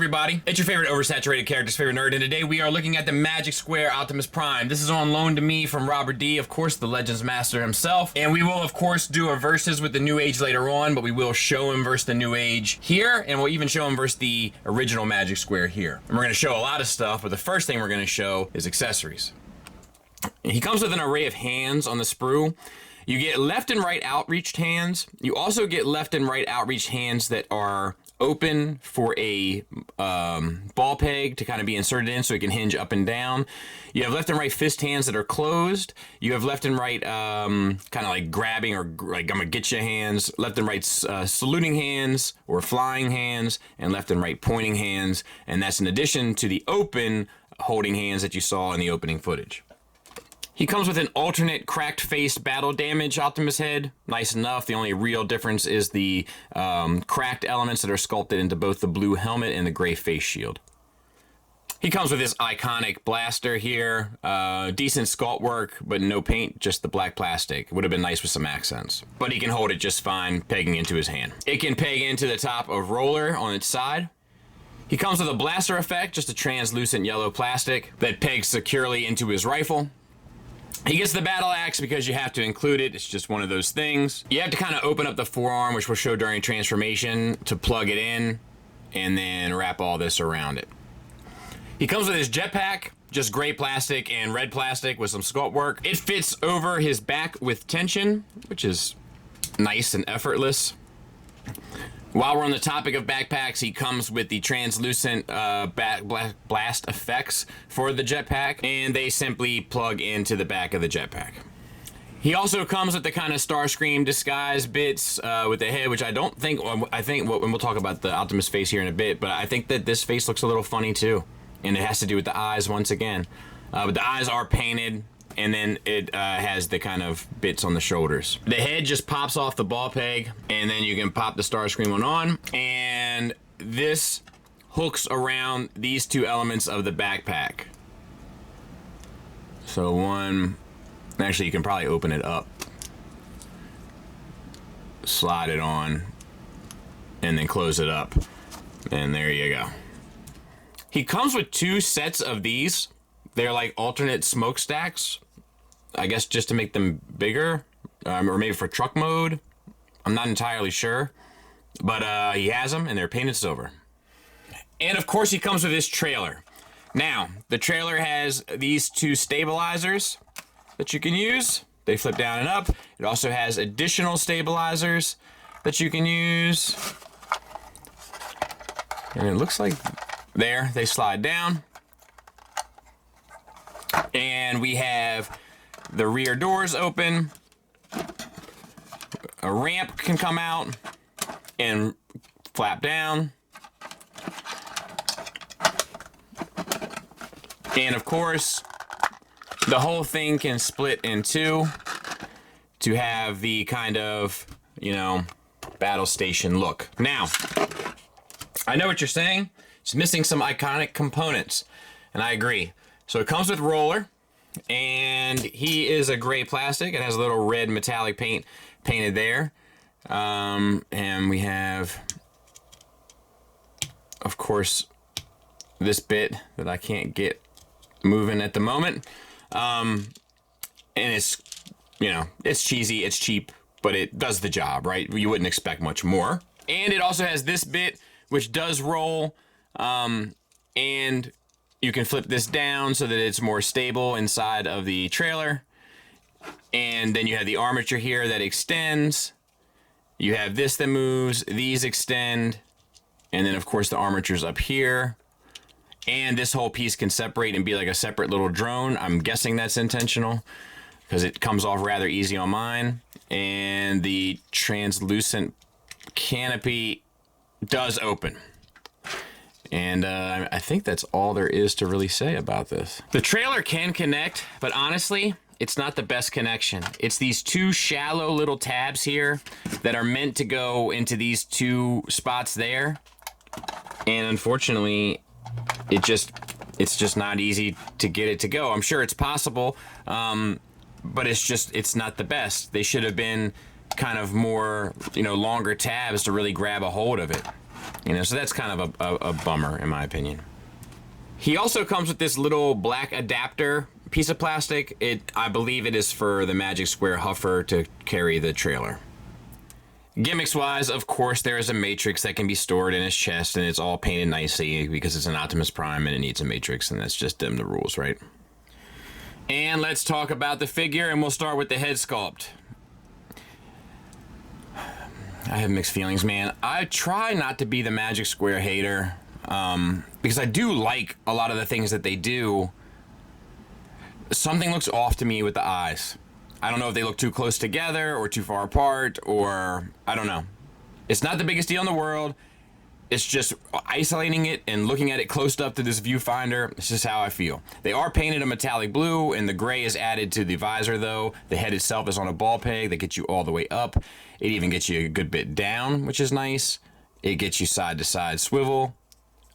everybody? It's your favorite oversaturated character's favorite nerd, and today we are looking at the Magic Square Optimus Prime. This is on loan to me from Robert D, of course, the Legends Master himself. And we will, of course, do a versus with the New Age later on, but we will show him versus the New Age here, and we'll even show him versus the original Magic Square here. And we're going to show a lot of stuff, but the first thing we're going to show is accessories. He comes with an array of hands on the sprue. You get left and right outreached hands. You also get left and right outreached hands that are open for a ball peg to kind of be inserted in so it can hinge up and down. You have left and right fist hands that are closed. You have left and right kind of like grabbing or like I'm gonna get you hands, left and right saluting hands or flying hands, and left and right pointing hands. And that's in addition to the open holding hands that you saw in the opening footage. He comes with an alternate cracked-faced battle damage Optimus head. Nice enough. The only real difference is the cracked elements that are sculpted into both the blue helmet and the gray face shield. He comes with this iconic blaster here. Decent sculpt work, but no paint, just the black plastic. Would have been nice with some accents. But he can hold it just fine, pegging into his hand. It can peg into the top of roller on its side. He comes with a blaster effect, just a translucent yellow plastic that pegs securely into his rifle. He gets the battle axe because you have to include it. It's just one of those things. You have to kind of open up the forearm, which we'll show during transformation, to plug it in and then wrap all this around it. He comes with his jetpack, just gray plastic and red plastic with some sculpt work. It fits over his back with tension, which is nice and effortless. While we're on the topic of backpacks, he comes with the translucent blast effects for the jetpack, and they simply plug into the back of the jetpack. He also comes with the kind of Starscream disguise bits with the head, which I think we'll talk about the Optimus face here in a bit, but I think that this face looks a little funny too, and it has to do with the eyes once again. But the eyes are painted, and then it has the kind of bits on the shoulders. The head just pops off the ball peg, and then you can pop the Starscream one on, and this hooks around these two elements of the backpack. So one, actually you can probably open it up, slide it on, and then close it up, and there you go. He comes with two sets of these. They're like alternate smokestacks, I guess just to make them bigger, or maybe for truck mode. I'm not entirely sure, but he has them and they're painted silver. And of course he comes with his trailer. Now, the trailer has these two stabilizers that you can use. They flip down and up. It also has additional stabilizers that you can use. And it looks like there, they slide down. And we have the rear doors open. A ramp can come out and flap down. And of course, the whole thing can split in two to have the kind of, you know, battle station look. Now, I know what you're saying. It's missing some iconic components, and I agree. So it comes with roller, and he is a gray plastic. It has a little red metallic paint painted there. And we have, of course, this bit that I can't get moving at the moment. And it's, you know, it's cheesy, it's cheap, but it does the job, right? You wouldn't expect much more. And it also has this bit, which does roll, and you can flip this down so that it's more stable inside of the trailer. And then you have the armature here that extends. You have this that moves, these extend. And then of course the armature's up here. And this whole piece can separate and be like a separate little drone. I'm guessing that's intentional because it comes off rather easy on mine. And the translucent canopy does open. And I think that's all there is to really say about this. The trailer can connect, but honestly, it's not the best connection. It's these two shallow little tabs here that are meant to go into these two spots there. And unfortunately, it's just not easy to get it to go. I'm sure it's possible, but it's not the best. They should have been kind of more, you know, longer tabs to really grab a hold of it. You know, so that's kind of a bummer in my opinion. He also comes with this little black adapter piece of plastic. I believe it is for the Magic Square Huffer to carry the trailer. Gimmicks wise, of course, there is a matrix that can be stored in his chest, and it's all painted nicely because it's an Optimus Prime and it needs a matrix, and that's just them the rules, right? And let's talk about the figure, and we'll start with the head sculpt. I have mixed feelings, man. I try not to be the Magic Square hater, because I do like a lot of the things that they do. Something looks off to me with the eyes. I don't know if they look too close together or too far apart, or I don't know. It's not the biggest deal in the world. It's just isolating it and looking at it close up to this viewfinder. It's just how I feel. They are painted a metallic blue, and the gray is added to the visor though. The head itself is on a ball peg that gets you all the way up. It even gets you a good bit down, which is nice. It gets you side to side swivel.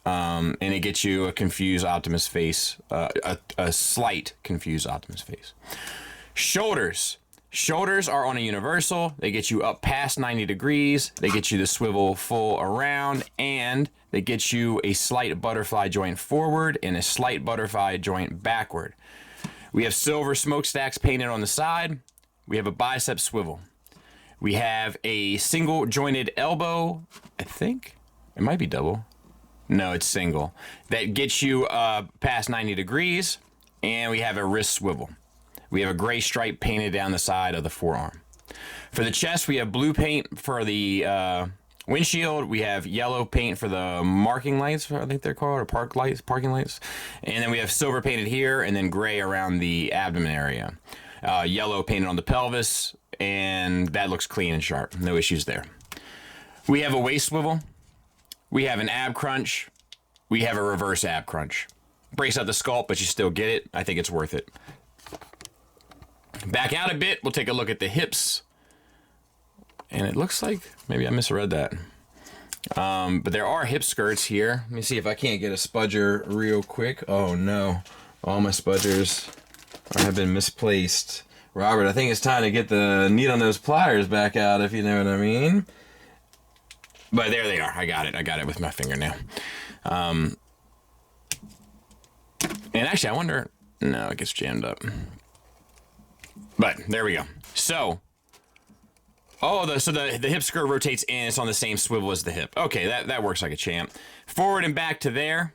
And it gets you a confused Optimus face, a slight confused Optimus face. Shoulders. Shoulders are on a universal. They get you up past 90 degrees. They get you the swivel full around, and they get you a slight butterfly joint forward and a slight butterfly joint backward. We have silver smokestacks painted on the side. We have a bicep swivel. We have a single jointed elbow. I think it might be double. No, it's single. That gets you past 90 degrees, and we have a wrist swivel. We have a gray stripe painted down the side of the forearm. For the chest, we have blue paint for the windshield. We have yellow paint for the marking lights, I think they're called, or parking lights. And then we have silver painted here, and then gray around the abdomen area. Yellow painted on the pelvis, and that looks clean and sharp. No issues there. We have a waist swivel. We have an ab crunch. We have a reverse ab crunch. Breaks out the sculpt, but you still get it. I think it's worth it. Back out a bit, we'll take a look at the hips. And it looks like, maybe I misread that. But there are hip skirts here. Let me see if I can't get a spudger real quick. Oh no, all my spudgers have been misplaced. Robert, I think it's time to get the needle nose pliers back out, if you know what I mean. But there they are. I got it with my finger now. And actually, I wonder, no, it gets jammed up. But there we go. So, the hip skirt rotates in. It's on the same swivel as the hip. Okay, that works like a champ. Forward and back to there.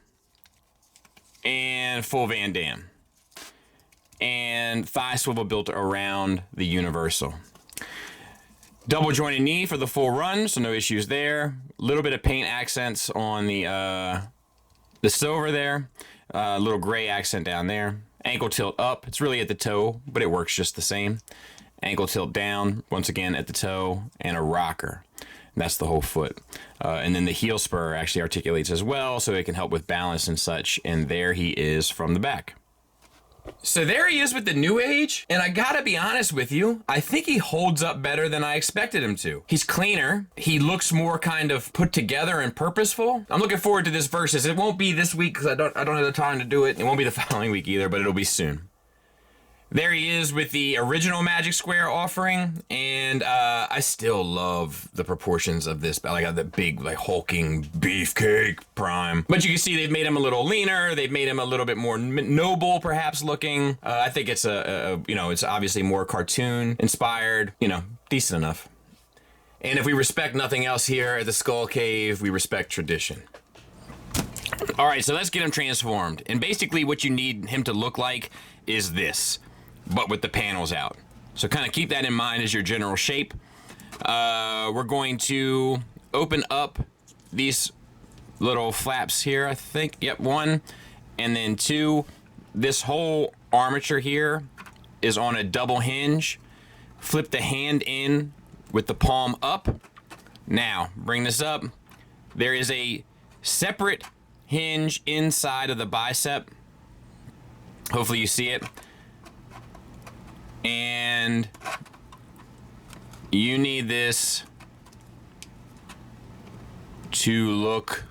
And full Van Damme. And thigh swivel built around the universal. Double jointed knee for the full run, so no issues there. Little bit of paint accents on the silver there. A little gray accent down there. Ankle tilt up. It's really at the toe, but it works just the same. Ankle tilt down, once again at the toe, and a rocker. And that's the whole foot. And then the heel spur actually articulates as well, so it can help with balance and such. And there he is from the back. So there he is with the new age, and I gotta be honest with you, I think he holds up better than I expected him to. He's cleaner, he looks more kind of put together and purposeful. I'm looking forward to this versus. It won't be this week because I don't have the time to do it. It won't be the following week either, but it'll be soon. There he is with the original Magic Square offering, and I still love the proportions of this. I like the big, like, hulking beefcake Prime. But you can see they've made him a little leaner. They've made him a little bit more noble, perhaps, looking. I think it's it's obviously more cartoon inspired. You know, decent enough. And if we respect nothing else here at the Skull Cave, we respect tradition. All right, so let's get him transformed. And basically, what you need him to look like is this, but with the panels out. So kind of keep that in mind as your general shape. We're going to open up these little flaps here, I think. Yep, 1. And then 2. This whole armature here is on a double hinge. Flip the hand in with the palm up. Now, bring this up. There is a separate hinge inside of the bicep. Hopefully you see it. And you need this to look,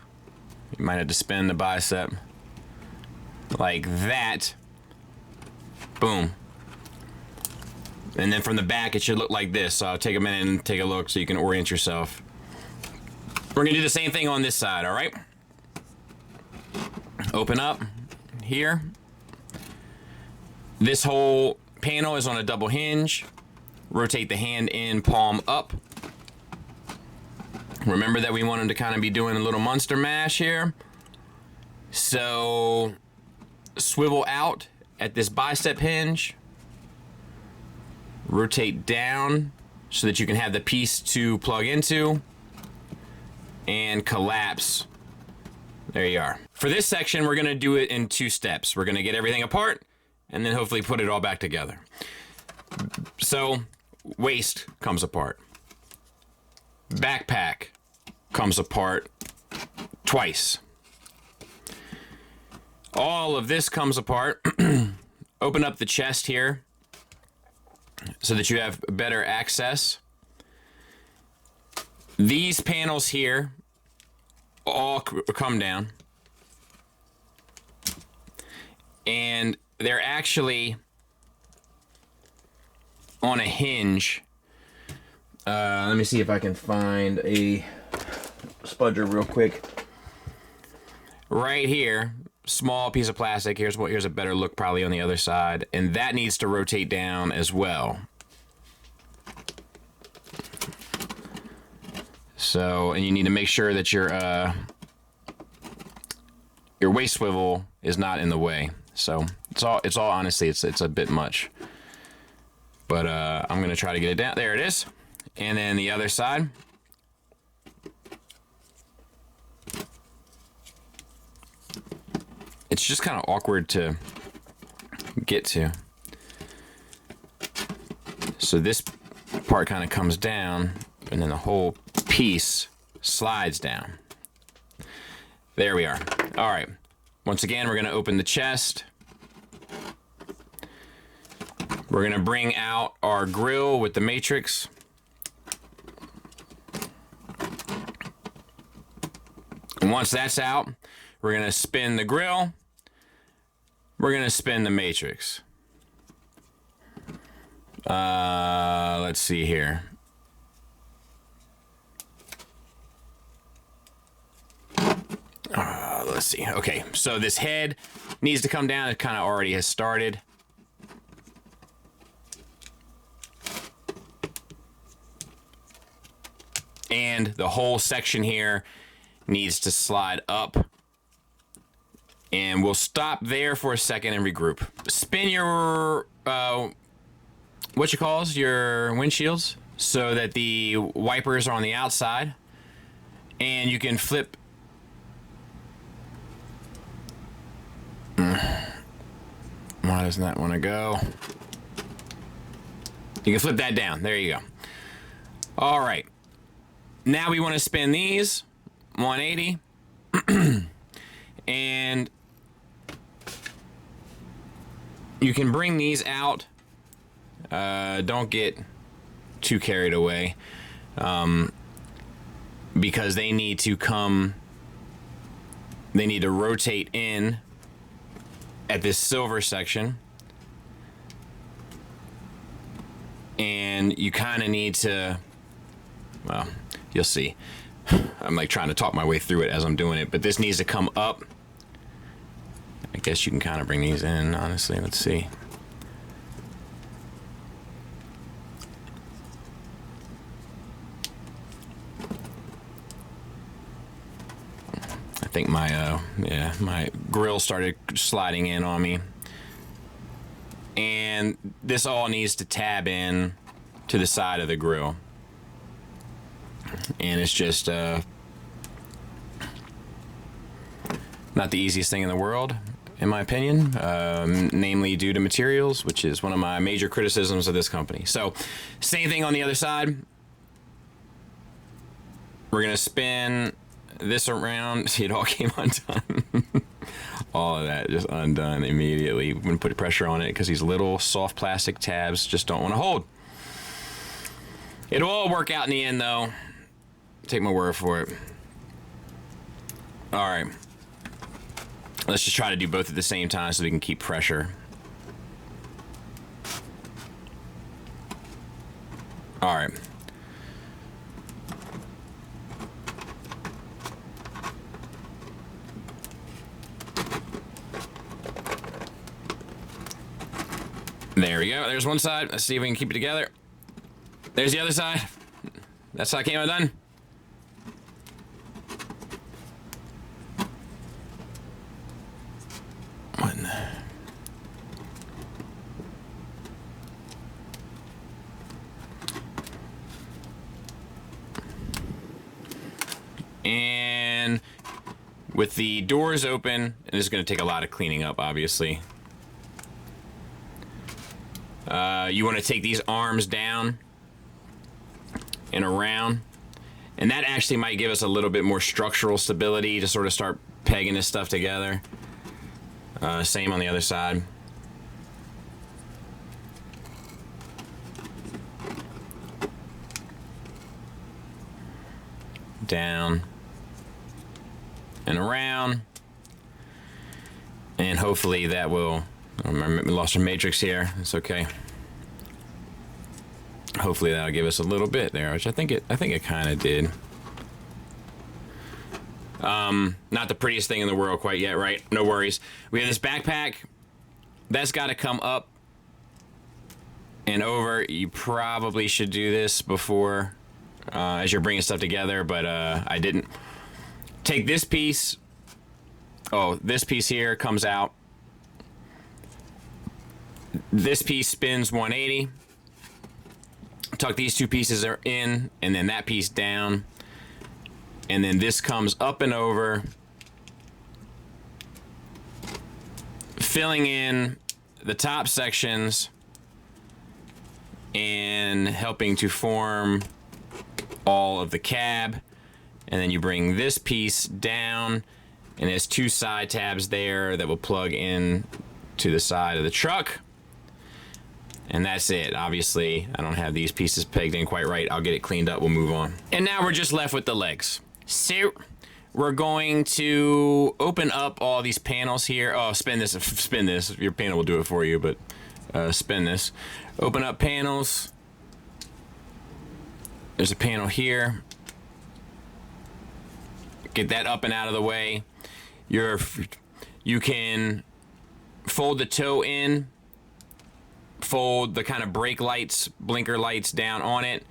you might have to spin the bicep like that. Boom. And then from the back it should look like this. So I'll take a minute and take a look so you can orient yourself. We're gonna do the same thing on this side, all right? Open up here. This whole panel is on a double hinge. Rotate the hand in, palm up. Remember that we want him to kind of be doing a little monster mash here. So swivel out at this bicep hinge. Rotate down so that you can have the piece to plug into. And collapse. There you are. For this section, we're gonna do it in 2 steps. We're gonna get everything apart and then hopefully put it all back together. So, waist comes apart. Backpack comes apart twice. All of this comes apart. Open up the chest here so that you have better access. These panels here all come down. And they're actually on a hinge. Let me see if I can find a spudger real quick. Right here, small piece of plastic. Here's a better look probably on the other side. And that needs to rotate down as well. So, and you need to make sure that your waist swivel is not in the way. So it's all honestly, it's a bit much. But I'm gonna try to get it down. There it is. And then the other side. It's just kind of awkward to get to. So this part kind of comes down, and then the whole piece slides down. There we are. All right. Once again, we're going to open the chest. We're going to bring out our grill with the matrix. And once that's out, we're going to spin the grill. We're going to spin the matrix. Let's see here. Let's see. Okay, so this head needs to come down. It kind of already has started. And the whole section here needs to slide up. And we'll stop there for a second and regroup. Spin your, what you calls your windshields so that the wipers are on the outside. And you can flip. Why doesn't that want to go? You can flip that down. There you go. All right. Now we want to spin these 180. And you can bring these out. Don't get too carried away. Because they need to come. They need to rotate in at this silver section. And you kind of need to, well, you'll see. I'm like trying to talk my way through it as I'm doing it, but this needs to come up. I guess you can kind of bring these in, honestly. Let's see. I think my my grill started sliding in on me. And this all needs to tab in to the side of the grill. And it's just not the easiest thing in the world, in my opinion, namely due to materials, which is one of my major criticisms of this company. So, same thing on the other side. We're gonna spin this around. See, it all came undone. All of that just undone immediately. We're gonna put pressure on it because these little soft plastic tabs just don't want to hold. It'll all work out in the end, though. Take my word for it. All right. Let's just try to do both at the same time so we can keep pressure. All right. There we go. There's one side. Let's see if we can keep it together. There's the other side. That side came undone. One. And with the doors open, and this is going to take a lot of cleaning up, obviously. You want to take these arms down and around, and that actually might give us a little bit more structural stability to sort of start pegging this stuff together. Same on the other side. Down and around, and hopefully that will, I lost our matrix here, it's okay. Hopefully that'll give us a little bit there, which I think it kind of did. Not the prettiest thing in the world quite yet, right? No worries. We have this backpack that's got to come up and over. You probably should do this before as you're bringing stuff together, but I didn't. Take this piece. Oh, this piece here comes out. This piece spins 180. Tuck these two pieces are in, and then that piece down. And then this comes up and over, filling in the top sections and helping to form all of the cab. And then you bring this piece down, and there's two side tabs there that will plug in to the side of the truck. And that's it. Obviously, I don't have these pieces pegged in quite right. I'll get it cleaned up, we'll move on. And now we're just left with the legs. So we're going to open up all these panels here. Oh, spin this. Your panel will do it for you, but spin this. Open up panels. There's a panel here. Get that up and out of the way. You can fold the toe in, fold the kind of brake lights, blinker lights down on it,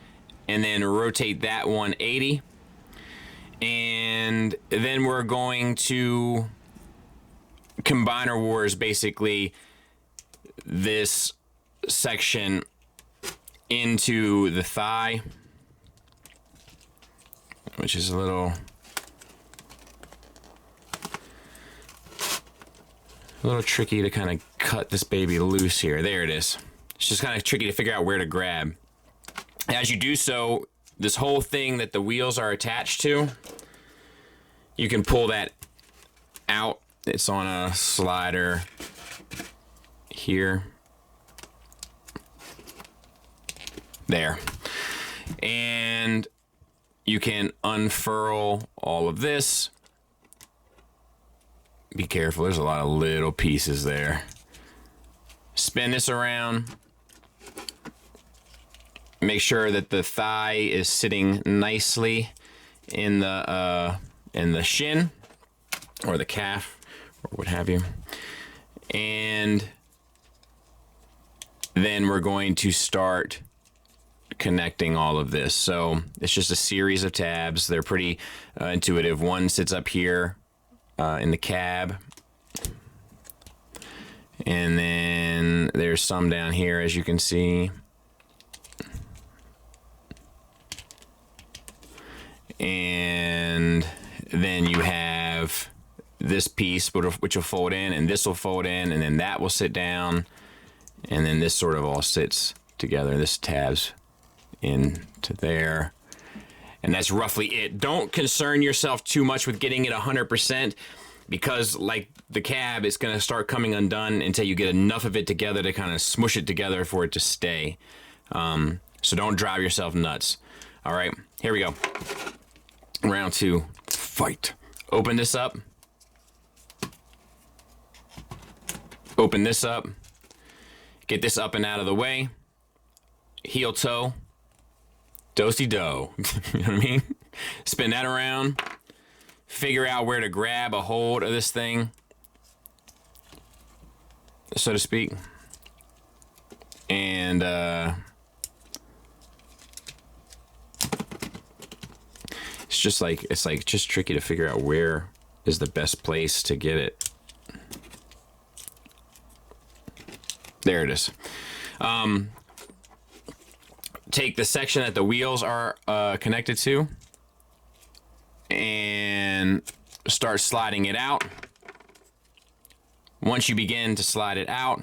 and then rotate that 180. And then we're going to Combiner Wars basically this section into the thigh, which is a little tricky to kind of cut this baby loose here. There it is. It's just kind of tricky to figure out where to grab. As you do so, this whole thing that the wheels are attached to, you can pull that out. It's on a slider here. There. And you can unfurl all of this. Be careful, there's a lot of little pieces there. Spin this around. Make sure that the thigh is sitting nicely in the shin or the calf or what have you. And then we're going to start connecting all of this. So it's just a series of tabs. They're pretty intuitive. One sits up here in the cab, and then there's some down here, as you can see, and then you have this piece which will fold in, and this will fold in, and then that will sit down, and then this sort of all sits together. This tabs into there. And that's roughly it. Don't concern yourself too much with getting it 100%, because like the cab, it's going to start coming undone until you get enough of it together to kind of smush it together for it to stay. So don't drive yourself nuts. All right, here we go. Round two, fight. Open this up. Open this up. Get this up and out of the way. Heel toe. Do-si-do. You know what I mean? Spin that around. Figure out where to grab a hold of this thing, so to speak. And it's just like, just tricky to figure out where is the best place to get it. There it is. Take the section that the wheels are connected to and start sliding it out. Once you begin to slide it out,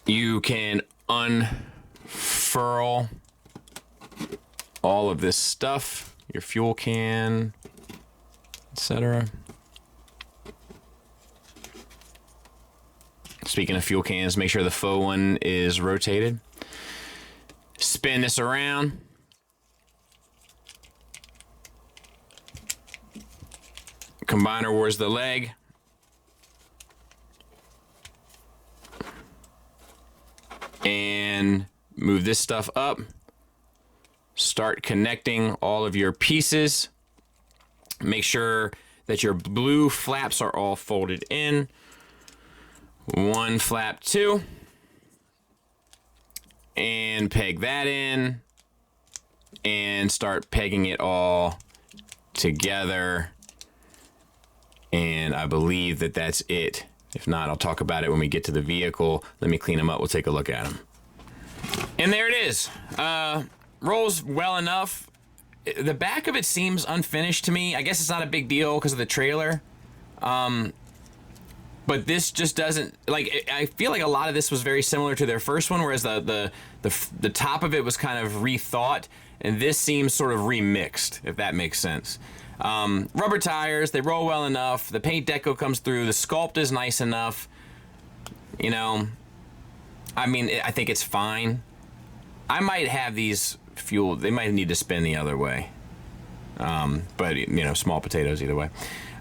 you can unfurl all of this stuff, your fuel can, etc. Speaking of fuel cans, make sure the faux one is rotated. Spin this around. Combiner where's the leg. And move this stuff up. Start connecting all of your pieces. Make sure that your blue flaps are all folded in. One flap, two. And peg that in. And start pegging it all together. And I believe that that's it. If not, I'll talk about it when we get to the vehicle. Let me clean them up. We'll take a look at them. And there it is. Rolls well enough. The back of it seems unfinished to me. I guess it's not a big deal because of the trailer. But this just doesn't, like, I feel like a lot of this was very similar to their first one, whereas the top of it was kind of rethought, and this seems sort of remixed, if that makes sense. Rubber tires, they roll well enough. The paint deco comes through. The sculpt is nice enough. You know, I mean, I think it's fine. I might have these fueled. They might need to spin the other way. But, you know, small potatoes either way.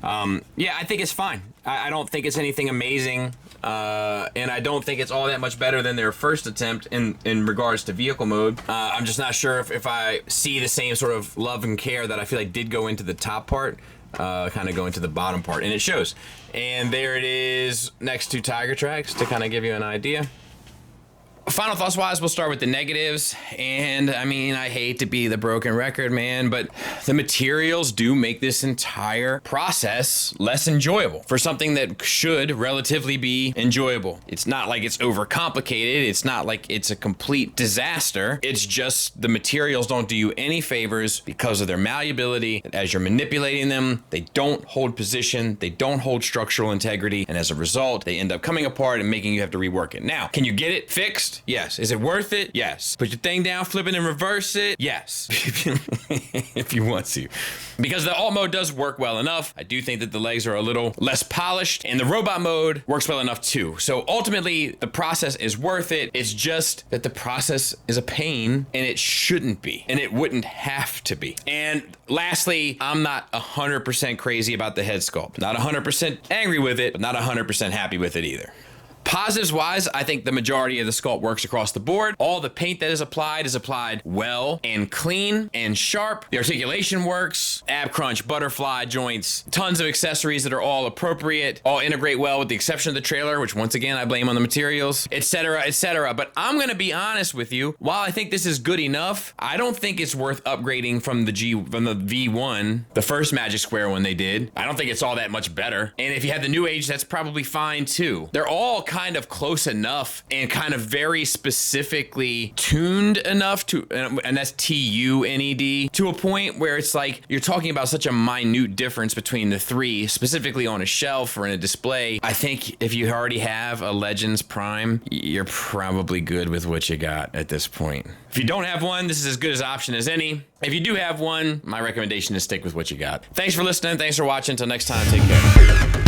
Yeah, I think it's fine. I don't think it's anything amazing. And I don't think it's all that much better than their first attempt in regards to vehicle mode. I'm just not sure if I see the same sort of love and care that I feel like did go into the top part, kind of go into the bottom part, and it shows. And there it is next to Tiger Tracks to kind of give you an idea. Final thoughts wise, we'll start with the negatives. And I mean, I hate to be the broken record, man, but the materials do make this entire process less enjoyable for something that should relatively be enjoyable. It's not like it's overcomplicated. It's not like it's a complete disaster. It's just the materials don't do you any favors because of their malleability. As you're manipulating them, they don't hold position. They don't hold structural integrity. And as a result, they end up coming apart and making you have to rework it. Now, can you get it fixed? Yes. Is it worth it? Yes. Put your thing down, flip it and reverse it? Yes. If you want to. Because the alt mode does work well enough. I do think that the legs are a little less polished, and the robot mode works well enough too. So ultimately, the process is worth it. It's just that the process is a pain, and it shouldn't be, and it wouldn't have to be. And lastly, I'm not 100% crazy about the head sculpt. Not 100% angry with it, but not 100% happy with it either. Positives wise, I think the majority of the sculpt works across the board. All the paint that is applied well and clean and sharp. The articulation works, ab crunch, butterfly joints, tons of accessories that are all appropriate, all integrate well with the exception of the trailer, which once again I blame on the materials, etc., etc. But I'm gonna be honest with you, while I think this is good enough, I don't think it's worth upgrading from the V1, the first Magic Square one they did. I don't think it's all that much better. And if you have the new age, that's probably fine too. They're all kind of close enough and kind of very specifically tuned enough to, and that's TUNED, to a point where it's like you're talking about such a minute difference between the three, specifically on a shelf or in a display. I think if you already have a Legends Prime, you're probably good with what you got at this point. If you don't have one, this is as good an option as any. If you do have one, my recommendation is stick with what you got. Thanks for listening. Thanks for watching. Until next time, take care.